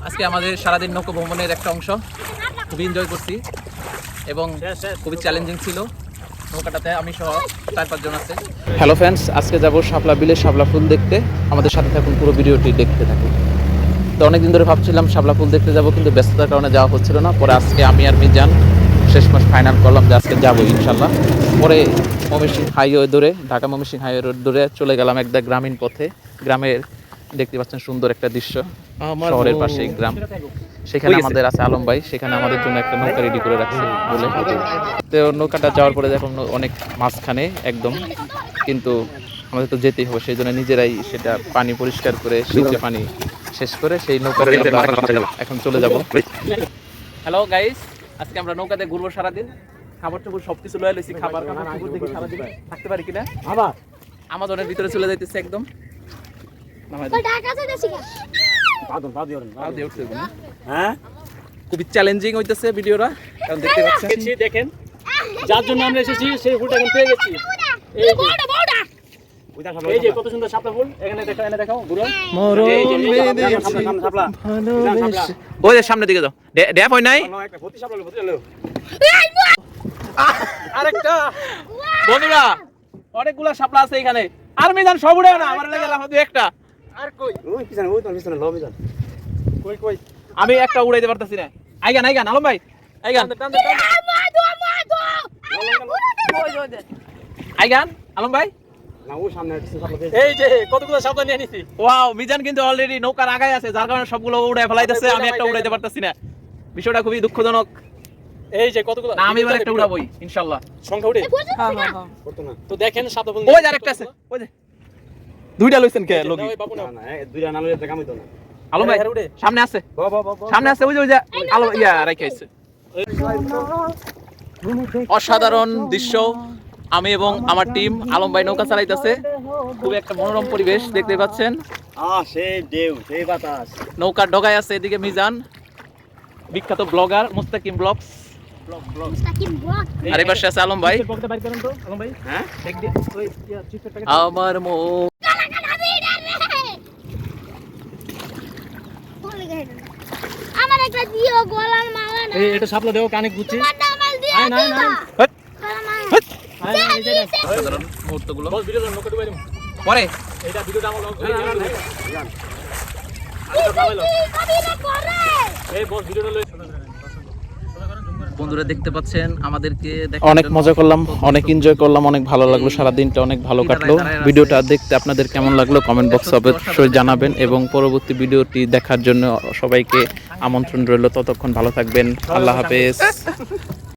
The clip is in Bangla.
আজকে আমাদের সারাদিন নৌকা ভ্রমণের একটা অংশ, খুবই এনজয় করছি এবং খুবই চ্যালেঞ্জিং ছিল। নৌকাটাতে আমি সহ 4-5 জন আছে। হ্যালো ফ্রেন্ডস, আজকে যাব শাপলা বিলে শাপলা ফুল দেখতে। আমাদের সাথে থাকুন, পুরো ভিডিওটি দেখতে থাকুন। তো অনেকদিন ধরে ভাবছিলাম শাপলা ফুল দেখতে যাব, কিন্তু ব্যস্ততার কারণে যাওয়া হচ্ছিল না। পরে আজকে আমি আর মিজান শেষ মাস ফাইনাল করলাম যে আজকে যাবো ইনশাল্লাহ। পরে ময়মনসিংহ হাইওয়ে ধরে, ঢাকা ময়মনসিংহ হাইওয়ে রোড ধরে চলে গেলাম একটা গ্রামীণ পথে। গ্রামের দেখতে পাচ্ছেন সুন্দর একটা দৃশ্য, শহরের পাশে গ্রাম। সেখানে আমাদের আছে আলম ভাই, সেখানে আমাদের জন্য একটা নৌকা রেডি করে রাখছে বলে। তো নৌকাটা যাওয়ার পরে দেখুন অনেক মাঝখানে একদম, কিন্তু আমাদের তো যেতেই হবে, সেই জন্য নিজেরাই সেটা পানি পরিষ্কার করে শীতে পানি শেষ করে সেই নৌকাতে এখন চলে যাব। হ্যালো গাইস, আজকে আমরা নৌকাতে ঘুরবো সারাদিন। খাবার টুকুর সবকিছু লয়ে লইছি, খাবার টুকুর দেখি সারাদিন থাকতে পারি কিনা। আবার আমাজনের ভিতরে চলে যাইতেছে একদম। খুবই চ্যালেঞ্জিং হইতেছে ভিডিওটা, কারণ দেখতে পাচ্ছেন। দেখেন যার জন্য আমরা এসেছি সেই ফুলটা এখন পেয়ে গেছি। এই যে কত সুন্দর শাপলা ফুল, এখানে দেখো, এনে দেখাও গুরু। ওই যে সামনের দিকে যাও, ড্যাপ হয় নাই একটা ভর্তি শাপলা ভর্তি হলো। আরেকটা বন্ধুরা, অনেকগুলা শাপলা আছে এখানে। আর মিজান সব উড়ে না, আমার লাগে লাফা দুই একটা। আর কই ওই পিছনে লো মিজান। কই আমি একটা উড়াইতে পারতাছি না। আইগান আলম ভাই, আইগান আলম ভাই। না ও সামনে আছে শাপলা। এই যে কতগুলো শাপলা নিয়ে নিছি। ওয়াও, মিজান কিন্তু অলরেডি নৌকার আগায় আছে, যার কারণে সবগুলো উড়াই ফেলাইতেছে। আমি একটা উড়াইতে পারতাছি না, বিষয়টা খুবই দুঃখজনক। এই যে কতগুলো, না আমি এবার একটা উড়াবই ইনশাআল্লাহ। সংখ্যা উঠে হ্যাঁ করতে না। তো দেখেন শাপলা ফুল, ওই যে আরেকটা আছে, ওই যে দুইটা লইছেন কে লগি। না দুইটা না লইলে কাম হইতো না। আলম ভাই সামনে আছে, সামনে আছে, ওই যে আলো ইয়া রাখাইছে। অসাধারণ দৃশ্য। আমি এবং আমার টিম, আলম ভাই নৌকা চালাইতেছে। খুব একটা মনোরম পরিবেশ দেখতে পাচ্ছেন। সেই ঢেউ, সেই বাতাস। নৌকার ডগায় আছে এদিকে মিজান, বিখ্যাত ব্লগার মুস্তাকিম ব্লগস। আর এই পাশে আছে আলম ভাই। হ্যাঁ আমার মন আমার একটা দিও গলার মালা না। এই এটা শাপলা দেও, কানে গুছি। আয় না সাধারণ মুহূর্তগুলো বস ভিডিও নৌকা ডুবাই দিমু পরে। এটা ভিডিওটা আমার এই বস ভিডিওটা লই। বন্ধুরা দেখতে পাচ্ছেন আমাদেরকে অনেক মজা করলাম, অনেক এনজয় করলাম, অনেক ভালো লাগলো, সারা দিনটা অনেক ভালো কাটলো। ভিডিওটা দেখতে আপনাদের কেমন লাগলো কমেন্ট বক্সে অবশ্যই জানাবেন, এবং পরবর্তী ভিডিওটি দেখার জন্য সবাইকে আমন্ত্রণ রইল। ততক্ষণ ভালো থাকবেন, আল্লাহ হাফেজ।